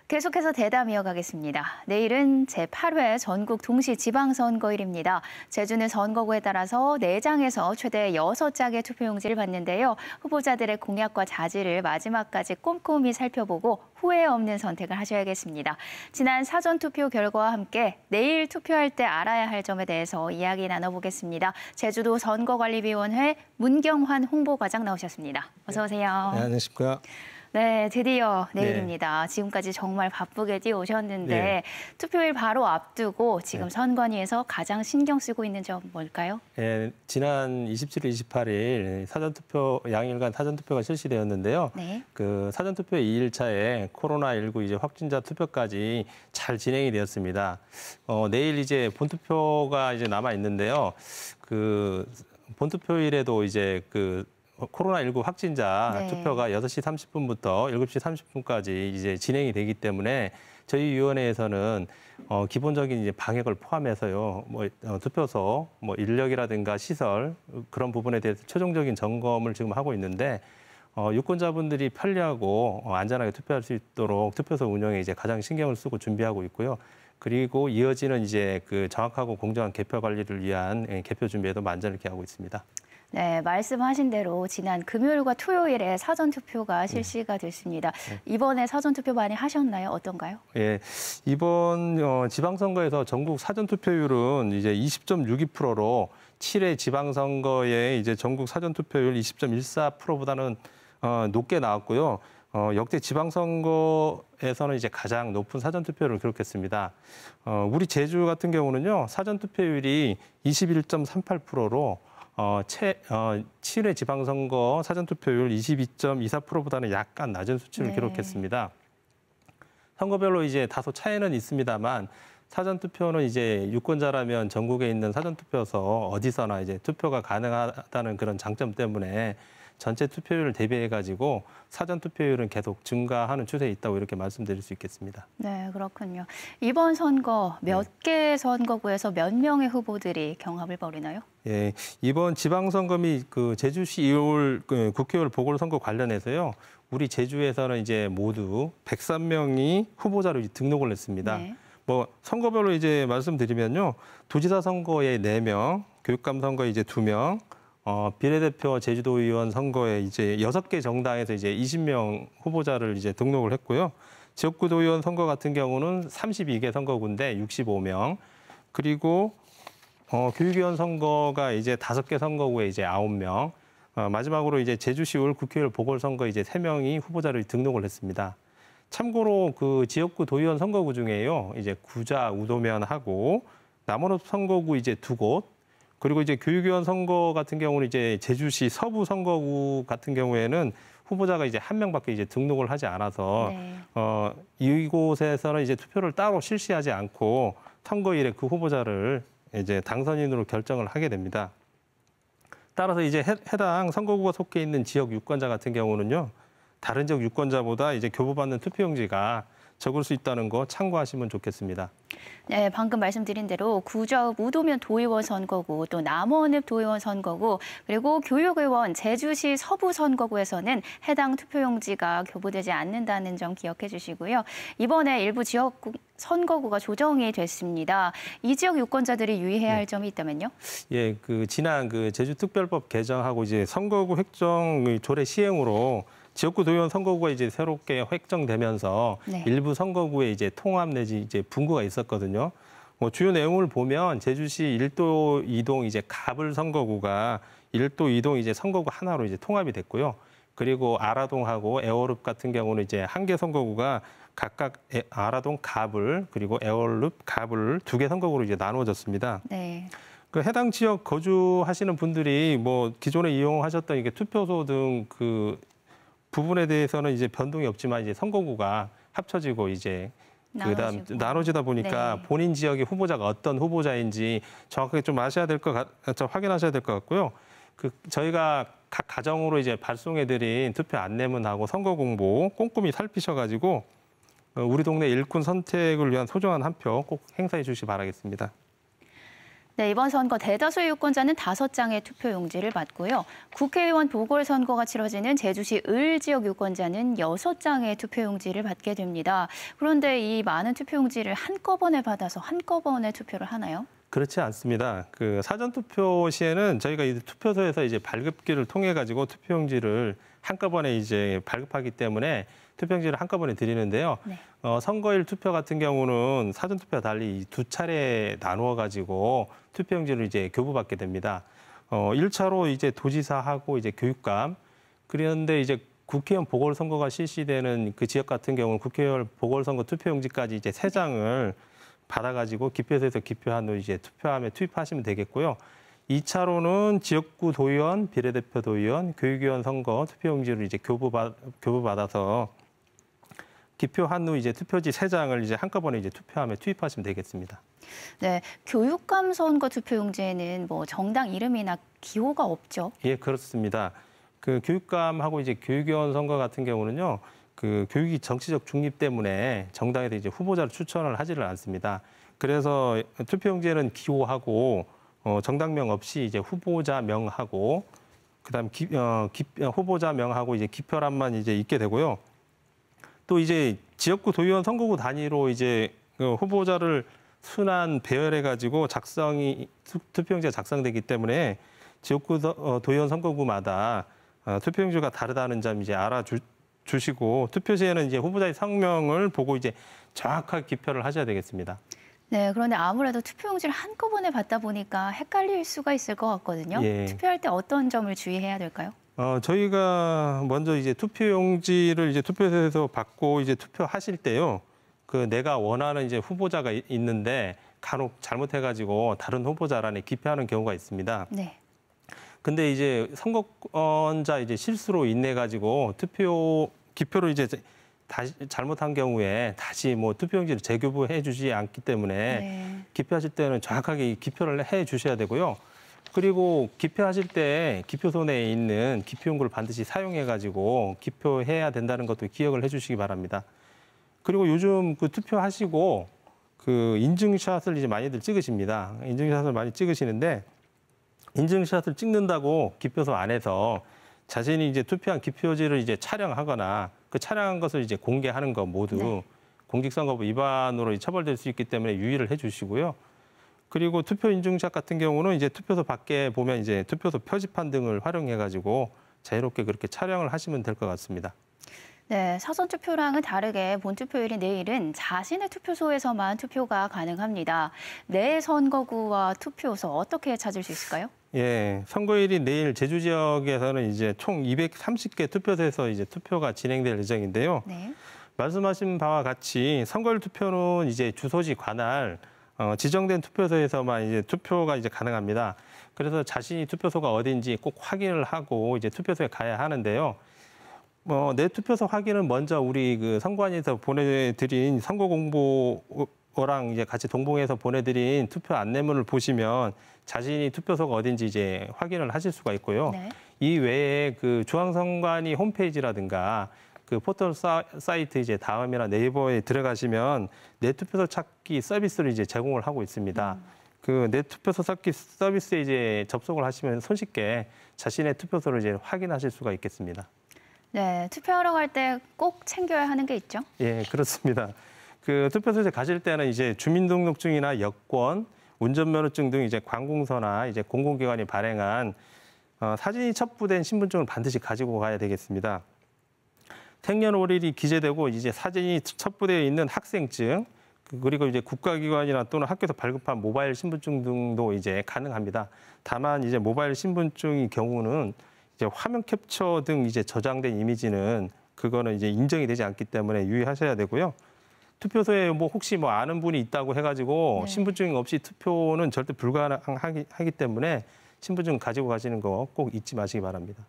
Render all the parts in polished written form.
계속해서 대담 이어가겠습니다. 내일은 제8회 전국 동시지방선거일입니다. 제주는 선거구에 따라서 4장에서 최대 6장의 투표용지를 받는데요. 후보자들의 공약과 자질을 마지막까지 꼼꼼히 살펴보고 후회 없는 선택을 하셔야겠습니다. 지난 사전투표 결과와 함께 내일 투표할 때 알아야 할 점에 대해서 이야기 나눠보겠습니다. 제주도 선거관리위원회 문경환 홍보과장 나오셨습니다. 어서 오세요. 네, 안녕하십니까. 네, 드디어 내일입니다. 지금까지 정말 바쁘게 뛰어오셨는데 투표일 바로 앞두고 지금 선관위에서 가장 신경 쓰고 있는 점 뭘까요? 네, 지난 27일, 28일 사전투표 양일간 사전투표가 실시되었는데요. 그 사전투표 2일차에 코로나19 이제 확진자 투표까지 잘 진행이 되었습니다. 내일 이제 본투표가 이제 남아 있는데요. 그 본투표일에도 이제 코로나19 확진자 투표가 6시 30분부터 7시 30분까지 이제 진행이 되기 때문에 저희 위원회에서는 기본적인 이제 방역을 포함해서요, 투표소, 인력이라든가 시설 그런 부분에 대해서 최종적인 점검을 지금 하고 있는데 유권자분들이 편리하고 안전하게 투표할 수 있도록 투표소 운영에 이제 가장 신경을 쓰고 준비하고 있고요. 그리고 이어지는 이제 그 정확하고 공정한 개표 관리를 위한 개표 준비에도 만전을 기하고 있습니다. 네, 말씀하신 대로 지난 금요일과 토요일에 사전투표가 실시가 됐습니다. 이번에 사전투표 많이 하셨나요? 어떤가요? 예, 이번 지방선거에서 전국 사전투표율은 이제 20.62%로 7회 지방선거의 이제 전국 사전투표율 20.14%보다는 높게 나왔고요. 역대 지방선거에서는 이제 가장 높은 사전투표를 기록했습니다. 우리 제주 같은 경우는요, 사전투표율이 21.38%로 7회 지방선거 사전투표율 22.24%보다는 약간 낮은 수치를 기록했습니다. 선거별로 이제 다소 차이는 있습니다만 사전투표는 이제 유권자라면 전국에 있는 사전투표소 어디서나 이제 투표가 가능하다는 그런 장점 때문에 전체 투표율을 대비해가지고 사전투표율은 계속 증가하는 추세에 있다고 이렇게 말씀드릴 수 있겠습니다. 네, 그렇군요. 이번 선거 몇 개 선거구에서 몇 명의 후보들이 경합을 벌이나요? 예, 이번 지방선거 및 그 제주시 2월 국회의원 보궐선거 관련해서요, 우리 제주에서는 이제 모두 103명이 후보자로 등록을 했습니다. 선거별로 이제 말씀드리면요, 도지사 선거에 4명, 교육감 선거에 이제 2명, 비례대표 제주도의원 선거에 이제 6개 정당에서 이제 20명 후보자를 이제 등록을 했고요. 지역구도의원 선거 같은 경우는 32개 선거구인데 65명, 그리고 교육위원 선거가 이제 5개 선거구에 이제 9명, 마지막으로 이제 제주시울 국회의원 보궐선거 이제 3명이 후보자를 등록을 했습니다. 참고로 그 지역구 도의원 선거구 중에요, 이제 구자, 우도면하고 남원읍 선거구 이제 2곳, 그리고 이제 교육위원 선거 같은 경우는 이제 제주시 서부 선거구 같은 경우에는 후보자가 이제 1명밖에 이제 등록을 하지 않아서 이곳에서는 이제 투표를 따로 실시하지 않고 선거일에 그 후보자를 이제 당선인으로 결정을 하게 됩니다. 따라서 이제 해당 선거구가 속해 있는 지역 유권자 같은 경우는요, 다른 지역 유권자보다 이제 교부받는 투표용지가 적을 수 있다는 거 참고하시면 좋겠습니다. 네, 방금 말씀드린 대로 구저읍 우도면 도의원 선거구, 또 남원읍 도의원 선거구, 그리고 교육의원 제주시 서부 선거구에서는 해당 투표용지가 교부되지 않는다는 점 기억해 주시고요. 이번에 일부 지역 선거구가 조정이 됐습니다. 이 지역 유권자들이 유의해야 할 점이 있다면요? 예, 지난 제주특별법 개정하고 이제 선거구 획정 조례 시행으로 지역구 도의원 선거구가 이제 새롭게 획정되면서 일부 선거구에 이제 통합 내지 이제 분구가 있었거든요. 주요 내용을 보면 제주시 1도 2동 이제 가불 선거구가 1도 2동 이제 선거구 하나로 이제 통합이 됐고요. 그리고 아라동하고 애월읍 같은 경우는 이제 한 개 선거구가 각각 아라동 가불 그리고 애월읍 가불 2개 선거구로 이제 나누어졌습니다. 그 해당 지역 거주하시는 분들이 기존에 이용하셨던 이게 투표소 등 부분에 대해서는 이제 변동이 없지만 이제 선거구가 합쳐지고 이제 나눠지다 보니까 본인 지역의 후보자가 어떤 후보자인지 정확하게 좀 확인하셔야 될 것 같고요. 저희가 각 가정으로 이제 발송해드린 투표 안내문하고 선거 공보 꼼꼼히 살피셔가지고 우리 동네 일꾼 선택을 위한 소중한 한 표 꼭 행사해 주시기 바라겠습니다. 네, 이번 선거 대다수 유권자는 5장의 투표용지를 받고요. 국회의원 보궐선거가 치러지는 제주시 을 지역 유권자는 6장의 투표용지를 받게 됩니다. 그런데 이 많은 투표용지를 한꺼번에 받아서 한꺼번에 투표를 하나요? 그렇지 않습니다. 그 사전 투표 시에는 저희가 이 투표소에서 이제 발급기를 통해 가지고 투표용지를 한꺼번에 이제 발급하기 때문에 투표용지를 한꺼번에 드리는데요. 네. 선거일 투표 같은 경우는 사전 투표와 달리 2차례 나누어 가지고 투표용지를 이제 교부받게 됩니다. 1차로 이제 도지사하고 이제 교육감, 그런데 이제 국회의원 보궐선거가 실시되는 그 지역 같은 경우는 국회의원 보궐선거 투표용지까지 이제 3장을 받아가지고 기표소에서 기표한 후 이제 투표함에 투입하시면 되겠고요. 2차로는 지역구 도의원, 비례대표 도의원, 교육위원 선거 투표용지를 이제 교부받아서 기표한 후 이제 투표지 3장을 이제 한꺼번에 이제 투표함에 투입하시면 되겠습니다. 네, 교육감 선거 투표용지에는 뭐 정당 이름이나 기호가 없죠? 예, 그렇습니다. 그 교육감하고 이제 교육위원 선거 같은 경우는요. 그 교육이 정치적 중립 때문에 정당에서 이제 후보자를 추천을 하지를 않습니다. 그래서 투표용지에는 기호하고 정당명 없이 이제 후보자명하고 그다음 후보자명하고 이제 기표란만 이제 있게 되고요. 또 이제 지역구 도의원 선거구 단위로 이제 후보자를 순환 배열해 가지고 투표용지가 작성되기 때문에 지역구 도의원 선거구마다 투표용지가 다르다는 점 이제 주시고 투표 시에는 이제 후보자의 성명을 보고 이제 정확하게 기표를 하셔야 되겠습니다. 네, 그런데 아무래도 투표용지를 한꺼번에 받다 보니까 헷갈릴 수가 있을 것 같거든요. 예. 투표할 때 어떤 점을 주의해야 될까요? 저희가 먼저 이제 투표용지를 이제 투표소에서 받고 이제 투표하실 때요. 그 내가 원하는 이제 후보자가 있는데 간혹 잘못해가지고 다른 후보자란에 기표하는 경우가 있습니다. 네. 근데 이제 선거권자 이제 실수로 인해 가지고 기표를 이제 다시 잘못한 경우에 다시 뭐 투표용지를 재교부해 주지 않기 때문에 네. 기표하실 때는 정확하게 기표를 해 주셔야 되고요. 그리고 기표하실 때 기표소 내에 있는 기표용구를 반드시 사용해 가지고 기표해야 된다는 것도 기억을 해 주시기 바랍니다. 그리고 요즘 그 투표하시고 그 인증샷을 이제 많이들 찍으십니다. 인증샷을 많이 찍으시는데 인증샷을 찍는다고 기표소 안에서 자신이 이제 투표한 기표지를 이제 촬영하거나 그 촬영한 것을 이제 공개하는 것 모두 네. 공직선거법 위반으로 처벌될 수 있기 때문에 유의를 해주시고요. 그리고 투표 인증샷 같은 경우는 이제 투표소 밖에 보면 이제 투표소 표지판 등을 활용해가지고 자유롭게 그렇게 촬영을 하시면 될 것 같습니다. 네, 사전 투표랑은 다르게 본투표일인 내일은 자신의 투표소에서만 투표가 가능합니다. 내 선거구와 투표소 어떻게 찾을 수 있을까요? 예, 선거일이 내일 제주 지역에서는 이제 총 230개 투표소에서 이제 투표가 진행될 예정인데요. 네. 말씀하신 바와 같이 선거일 투표는 이제 주소지 관할 지정된 투표소에서만 이제 투표가 이제 가능합니다. 그래서 자신이 투표소가 어딘지 꼭 확인을 하고 이제 투표소에 가야 하는데요. 내 투표소 확인은 먼저 우리 그 선관위에서 보내드린 선거공보랑 이제 같이 동봉해서 보내드린 투표 안내문을 보시면 자신이 투표소가 어딘지 이제 확인을 하실 수가 있고요. 네. 이 외에 그 중앙선관위 홈페이지라든가 그 포털 사이트 이제 다음이나 네이버에 들어가시면 내 투표소 찾기 서비스를 이제 제공을 하고 있습니다. 그 내 투표소 찾기 서비스에 이제 접속을 하시면 손쉽게 자신의 투표소를 이제 확인하실 수가 있겠습니다. 네, 투표하러 갈 때 꼭 챙겨야 하는 게 있죠? 예, 그렇습니다. 그 투표소에 가실 때는 이제 주민등록증이나 여권, 운전면허증 등 이제 관공서나 이제 공공기관이 발행한 사진이 첩부된 신분증을 반드시 가지고 가야 되겠습니다. 생년월일이 기재되고 이제 사진이 첩부되어 있는 학생증, 그리고 이제 국가기관이나 또는 학교에서 발급한 모바일 신분증 등도 이제 가능합니다. 다만 이제 모바일 신분증의 경우는 이제 화면 캡처 등 이제 저장된 이미지는 그거는 이제 인정이 되지 않기 때문에 유의하셔야 되고요. 투표소에 뭐 혹시 뭐 아는 분이 있다고 해가지고 네. 신분증 없이 투표는 절대 불가능하기 때문에 신분증 가지고 가시는 거 꼭 잊지 마시기 바랍니다.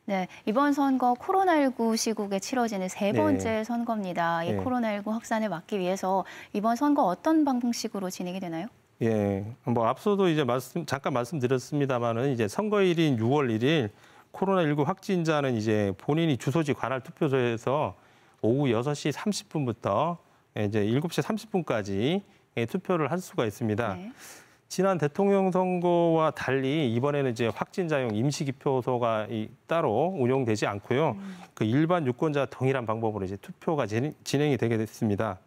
네, 이번 선거 코로나19 시국에 치러지는 세 번째 네. 선거입니다. 이 네. 코로나19 확산을 막기 위해서 이번 선거 어떤 방식으로 진행이 되나요? 예, 뭐 앞서도 이제 잠깐 말씀드렸습니다만은 이제 선거일인 6월 1일 코로나19 확진자는 이제 본인이 주소지 관할 투표소에서 오후 6시 30분부터 이제 7시 30분까지 투표를 할 수가 있습니다. 네. 지난 대통령 선거와 달리 이번에는 이제 확진자용 임시기표소가 따로 운용되지 않고요. 그 일반 유권자 동일한 방법으로 이제 투표가 진행이 되게 됐습니다.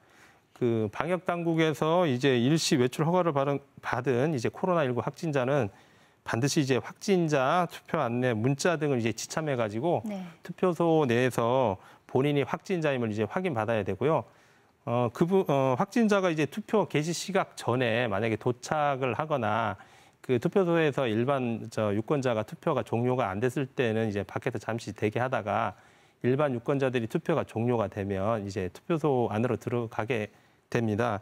그 방역 당국에서 이제 일시 외출 허가를 받은 이제 코로나19 확진자는 반드시 이제 확진자 투표 안내 문자 등을 이제 지참해 가지고 네. 투표소 내에서 본인이 확진자임을 이제 확인받아야 되고요. 확진자가 이제 투표 개시 시각 전에 만약에 도착을 하거나 그 투표소에서 일반 유권자가 투표가 종료가 안 됐을 때는 이제 밖에서 잠시 대기하다가 일반 유권자들이 투표가 종료가 되면 이제 투표소 안으로 들어가게 됩니다.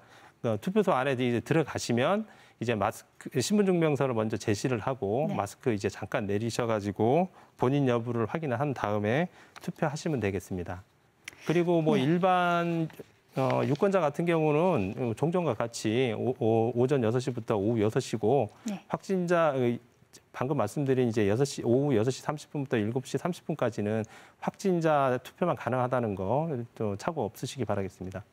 투표소 안에 이제 들어가시면 이제 마스크 신분증명서를 먼저 제시를 하고 네. 마스크 이제 잠깐 내리셔가지고 본인 여부를 확인한 다음에 투표하시면 되겠습니다. 그리고 뭐 네. 일반 유권자 같은 경우는 종전과 같이 오전 6시부터 오후 6시고 네. 확진자 방금 말씀드린 이제 오후 6시 30분부터 7시 30분까지는 확진자 투표만 가능하다는 거 또 착오 없으시기 바라겠습니다.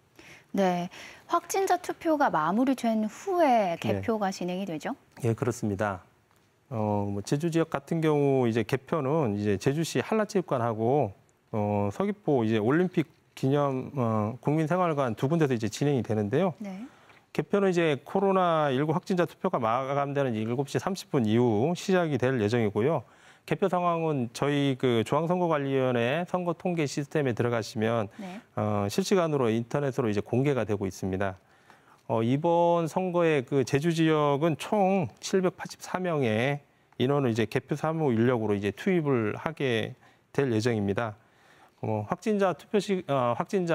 네, 확진자 투표가 마무리된 후에 개표가 네. 진행이 되죠? 예, 그렇습니다. 뭐 제주 지역 같은 경우 이제 개표는 이제 제주시 한라체육관하고 서귀포 이제 올림픽 기념 국민생활관 두 군데서 이제 진행이 되는데요. 네. 개표는 이제 코로나19 확진자 투표가 마감되는 7시 30분 이후 시작이 될 예정이고요. 개표 상황은 저희 그 중앙선거관리위원회 선거 통계 시스템에 들어가시면 네. 실시간으로 인터넷으로 이제 공개가 되고 있습니다. 이번 선거의 그 제주 지역은 총 784명의 인원을 이제 개표 사무 인력으로 이제 투입을 하게 될 예정입니다. 확진자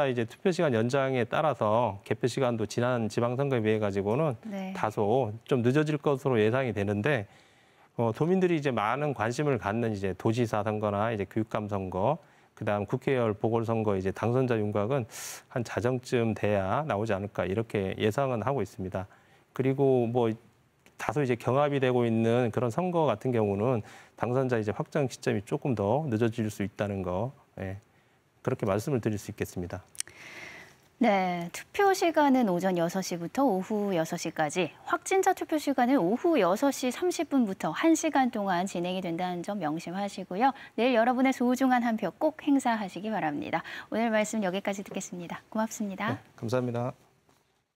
이제 투표 시간 연장에 따라서 개표 시간도 지난 지방선거에 비해 가지고는 네. 다소 좀 늦어질 것으로 예상이 되는데 도민들이 이제 많은 관심을 갖는 이제 도지사 선거나 이제 교육감 선거, 그다음 국회의원 보궐선거 이제 당선자 윤곽은 한 자정쯤 돼야 나오지 않을까 이렇게 예상은 하고 있습니다. 그리고 뭐 다소 이제 경합이 되고 있는 그런 선거 같은 경우는 당선자 이제 확정 시점이 조금 더 늦어질 수 있다는 거. 예. 그렇게 말씀을 드릴 수 있겠습니다. 네, 투표 시간은 오전 6시부터 오후 6시까지, 확진자 투표 시간은 오후 6시 30분부터 1시간 동안 진행이 된다는 점 명심하시고요. 내일 여러분의 소중한 한 표 꼭 행사하시기 바랍니다. 오늘 말씀 여기까지 듣겠습니다. 고맙습니다. 네, 감사합니다.